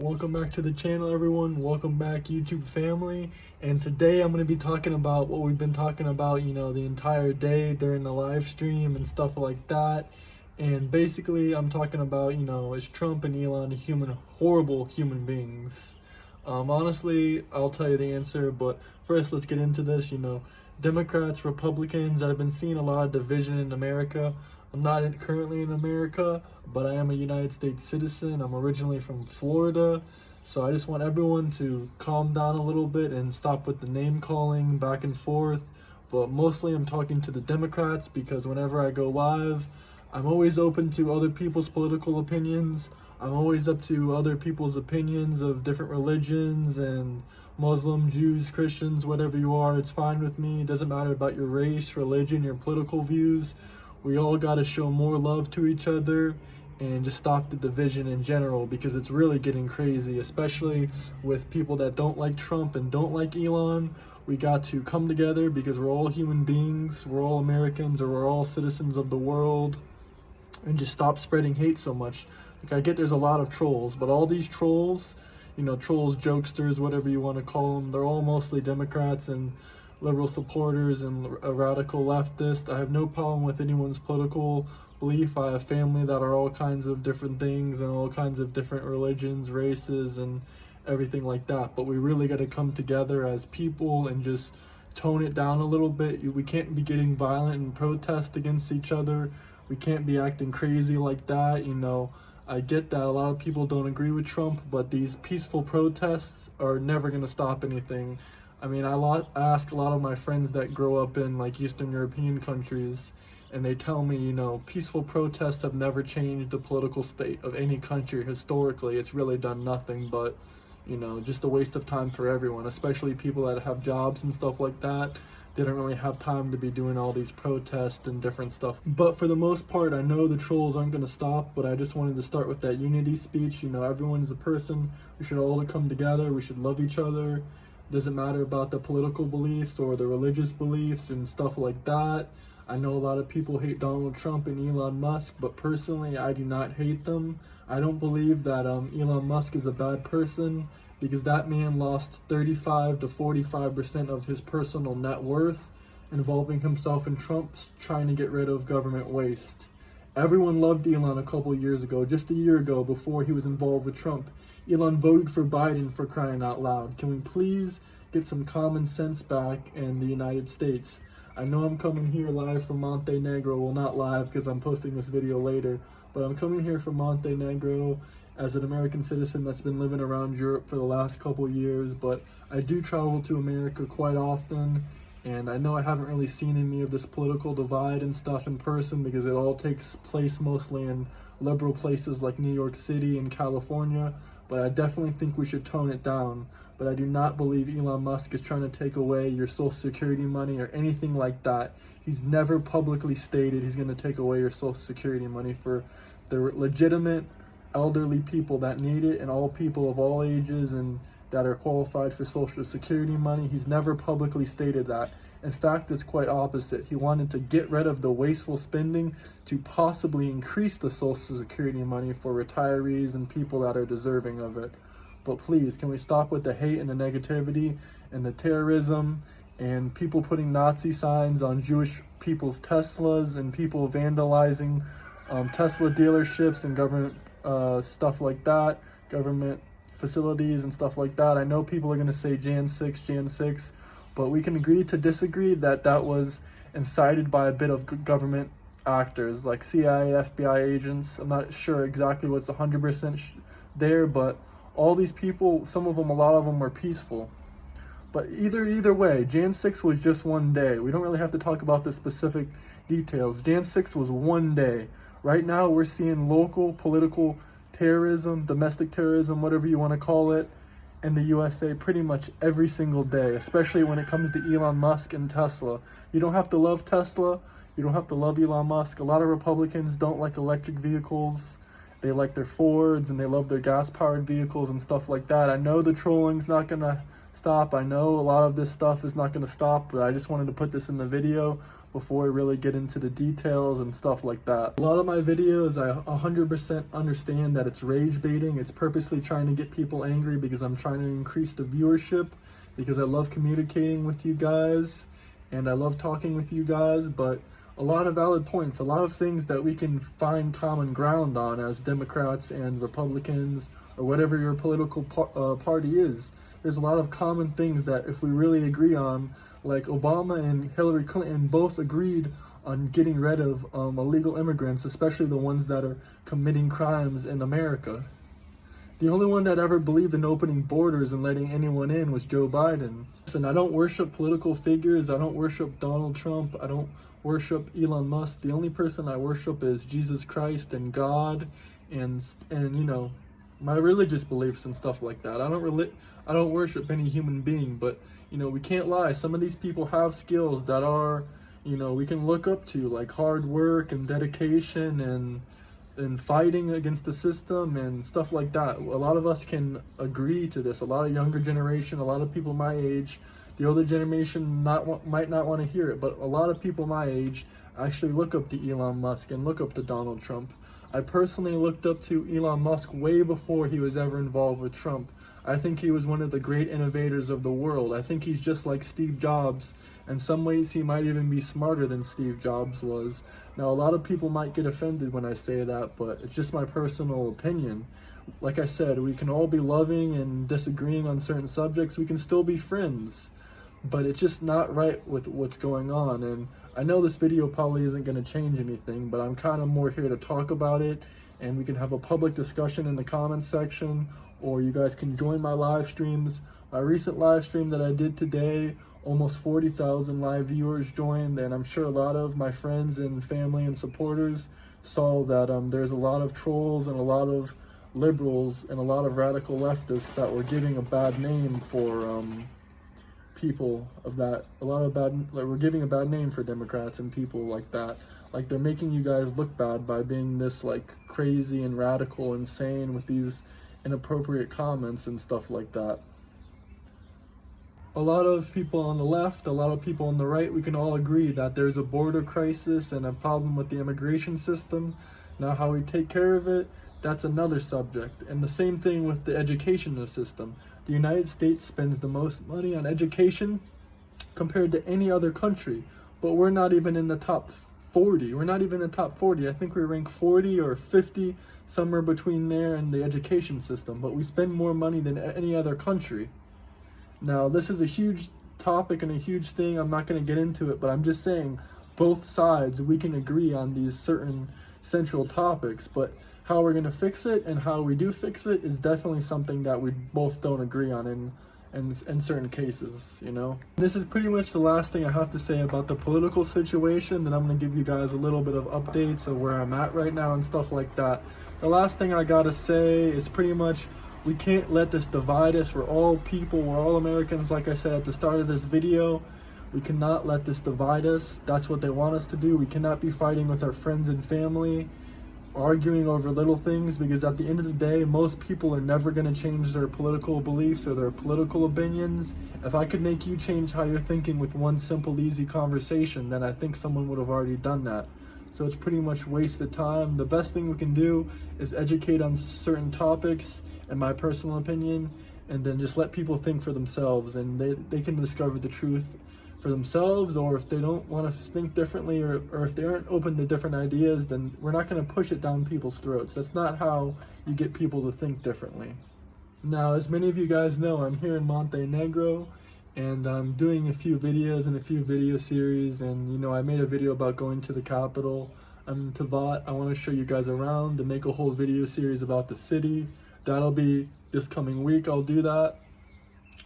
Welcome back to the channel, everyone. Welcome back, YouTube family. And today I'm going to be talking about what we've been talking about, the entire day during the live stream and stuff like that. And basically, I'm talking about, is Trump and Elon horrible human beings? Honestly, I'll tell you the answer, but first let's get into this. Democrats, Republicans, I've been seeing a lot of division in America. I'm not currently in America, but I am a United States citizen. I'm originally from Florida, so I just want everyone to calm down a little bit and stop with the name calling back and forth. But mostly I'm talking to the Democrats because whenever I go live, I'm always open to other people's political opinions. I'm always up to other people's opinions of different religions and Muslim, Jews, Christians, whatever you are. It's fine with me. It doesn't matter about your race, religion, your political views. We all got to show more love to each other and just stop the division in general, because it's really getting crazy, especially with people that don't like Trump and don't like Elon. We got to come together because we're all human beings, we're all Americans, or we're all citizens of the world, and just stop spreading hate so much. Like, I get there's a lot of trolls, but all these trolls, trolls, jokesters, whatever you want to call them, they're all mostly Democrats and liberal supporters and a radical leftist. I have no problem with anyone's political belief. I have family that are all kinds of different things and all kinds of different religions, races, and everything like that. But we really got to come together as people and just tone it down a little bit. We can't be getting violent and protest against each other. We can't be acting crazy like that. I get that a lot of people don't agree with Trump, but these peaceful protests are never going to stop anything. I mean, I ask a lot of my friends that grow up in like Eastern European countries, and they tell me, peaceful protests have never changed the political state of any country historically. It's really done nothing but, just a waste of time for everyone, especially people that have jobs and stuff like that. They don't really have time to be doing all these protests and different stuff. But for the most part, I know the trolls aren't going to stop, but I just wanted to start with that unity speech. Everyone is a person. We should all come together. We should love each other. Doesn't matter about the political beliefs or the religious beliefs and stuff like that. I know a lot of people hate Donald Trump and Elon Musk, but personally, I do not hate them. I don't believe that Elon Musk is a bad person, because that man lost 35 to 45% of his personal net worth involving himself in Trump's trying to get rid of government waste. Everyone loved Elon a couple years ago, just a year ago, before he was involved with Trump. Elon voted for Biden, for crying out loud. Can we please get some common sense back in the United States? I know I'm coming here live from Montenegro. Well, not live because I'm posting this video later, but I'm coming here from Montenegro as an American citizen that's been living around Europe for the last couple years, but I do travel to America quite often. And I know I haven't really seen any of this political divide and stuff in person, because it all takes place mostly in liberal places like New York City and California, but I definitely think we should tone it down. But I do not believe Elon Musk is trying to take away your Social Security money or anything like that. He's never publicly stated he's going to take away your Social Security money for the legitimate elderly people that need it, and all people of all ages and that are qualified for Social Security money. He's never publicly stated that. In fact, it's quite opposite. He wanted to get rid of the wasteful spending to possibly increase the Social Security money for retirees and people that are deserving of it. But please, can we stop with the hate and the negativity and the terrorism and people putting Nazi signs on Jewish people's Teslas and people vandalizing Tesla dealerships and government stuff like that, government facilities and stuff like that. I know people are going to say Jan 6, but we can agree to disagree that that was incited by a bit of government actors like CIA, FBI agents. I'm not sure exactly what's 100% there, but all these people, some of them, a lot of them were peaceful. But either way, Jan 6 was just one day. We don't really have to talk about the specific details. Jan 6 was one day. Right now, we're seeing local political terrorism, domestic terrorism, whatever you want to call it, in the USA pretty much every single day, especially when it comes to Elon Musk and Tesla. You don't have to love Tesla. You don't have to love Elon Musk. A lot of Republicans don't like electric vehicles they like their Fords and they love their gas-powered vehicles and stuff like that. I know the trolling's not gonna stop. I know a lot of this stuff is not gonna stop, but I just wanted to put this in the video before I really get into the details and stuff like that. A lot of my videos, I 100% understand that it's rage baiting. It's purposely trying to get people angry because I'm trying to increase the viewership, because I love communicating with you guys and I love talking with you guys, but a lot of valid points, a lot of things that we can find common ground on as Democrats and Republicans, or whatever your political party is. There's a lot of common things that if we really agree on, like Obama and Hillary Clinton both agreed on getting rid of illegal immigrants, especially the ones that are committing crimes in America. The only one that ever believed in opening borders and letting anyone in was Joe Biden. Listen, I don't worship political figures. I don't worship Donald Trump. I don't worship Elon Musk. The only person I worship is Jesus Christ and God and you know, my religious beliefs and stuff like that. I don't worship any human being, but you know, we can't lie. Some of these people have skills that are, you know, we can look up to, like hard work and dedication and fighting against the system and stuff like that. A lot of us can agree to this. A lot of younger generation, a lot of people my age, the older generation might not want to hear it, but a lot of people my age actually look up to Elon Musk and look up to Donald Trump. I personally looked up to Elon Musk way before he was ever involved with Trump. I think he was one of the great innovators of the world. I think he's just like Steve Jobs. In some ways, he might even be smarter than Steve Jobs was. Now, a lot of people might get offended when I say that, but it's just my personal opinion. Like I said, we can all be loving and disagreeing on certain subjects. We can still be friends, but it's just not right with what's going on. And I know this video probably isn't going to change anything, but I'm kind of more here to talk about it, and we can have a public discussion in the comments section, or you guys can join my live streams. My recent live stream that I did today, almost 40,000 live viewers joined, and I'm sure a lot of my friends and family and supporters saw that there's a lot of trolls and a lot of liberals and a lot of radical leftists that were giving a bad name for people of that, we're giving a bad name for Democrats and people like that. Like, they're making you guys look bad by being this like crazy and radical, insane with these inappropriate comments and stuff like that. A lot of people on the left, a lot of people on the right, we can all agree that there's a border crisis and a problem with the immigration system. Now, how we take care of it, that's another subject. And the same thing with the educational system. The United States spends the most money on education compared to any other country, but we're not even in the top 40. We're not even in the top 40. I think we rank 40 or 50, somewhere between there, in the education system, but we spend more money than any other country. Now, this is a huge topic and a huge thing. I'm not going to get into it, but I'm just saying both sides, we can agree on these certain central topics, but how we're going to fix it and how we do fix it is definitely something that we both don't agree on in certain cases, you know. This is pretty much the last thing I have to say about the political situation. Then I'm going to give you guys a little bit of updates of where I'm at right now and stuff like that. The last thing I got to say is pretty much, we can't let this divide us. We're all people, we're all Americans, like I said at the start of this video. We cannot let this divide us. That's what they want us to do. We cannot be fighting with our friends and family, arguing over little things, because at the end of the day, most people are never going to change their political beliefs or their political opinions. If I could make you change how you're thinking with one simple, easy conversation, then I think someone would have already done that. So it's pretty much wasted time. The best thing we can do is educate on certain topics, in my personal opinion, and then just let people think for themselves, and they can discover the truth for themselves. Or if they don't want to think differently, or if they aren't open to different ideas, then we're not going to push it down people's throats. That's not how you get people to think differently. Now, as many of you guys know, I'm here in Montenegro, and I'm doing a few videos and a few video series, and you know, I made a video about going to the capital. I'm in Tavat. I want to show you guys around and make a whole video series about the city. That'll be this coming week. I'll do that,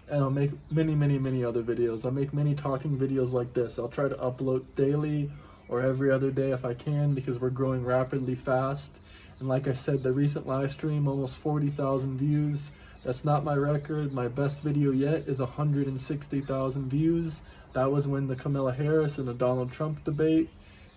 and I'll make many other videos. I'll make many talking videos like this. I'll try to upload daily or every other day if I can, because we're growing rapidly fast. And like I said, the recent live stream, almost 40,000 views. That's not my record. My best video yet is 160,000 views. That was when the Kamala Harris and the Donald Trump debate.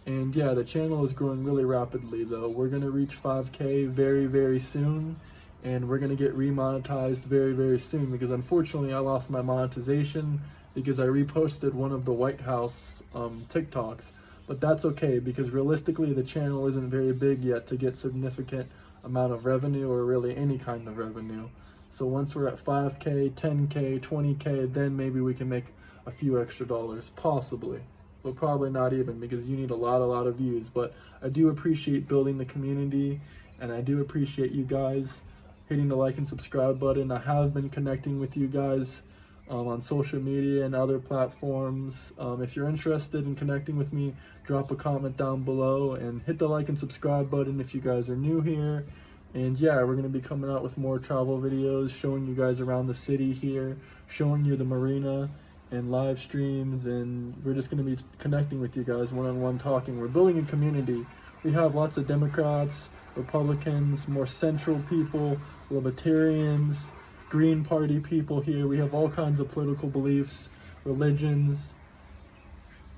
And yeah, the channel is growing really rapidly though. We're gonna reach 5K very soon, and we're gonna get remonetized very soon, because unfortunately I lost my monetization because I reposted one of the White House TikToks. But that's okay, because realistically the channel isn't very big yet to get significant amount of revenue, or really any kind of revenue. So once we're at 5K, 10K, 20K, then maybe we can make a few extra dollars, possibly. But probably not even, because you need a lot of views. But I do appreciate building the community, and I do appreciate you guys hitting the like and subscribe button. I have been connecting with you guys on social media and other platforms. If you're interested in connecting with me, drop a comment down below and hit the like and subscribe button if you guys are new here. And yeah, we're going to be coming out with more travel videos, showing you guys around the city here, showing you the marina, and live streams, and we're just going to be connecting with you guys one-on-one, talking. We're building a community. We have lots of Democrats, Republicans, more central people, libertarians, Green Party people here. We have all kinds of political beliefs, religions,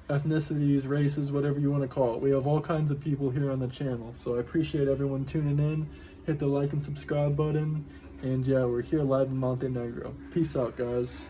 ethnicities, races, whatever you want to call it. We have all kinds of people here on the channel. So I appreciate everyone tuning in. Hit the like and subscribe button. And yeah, we're here live in Montenegro. Peace out, guys.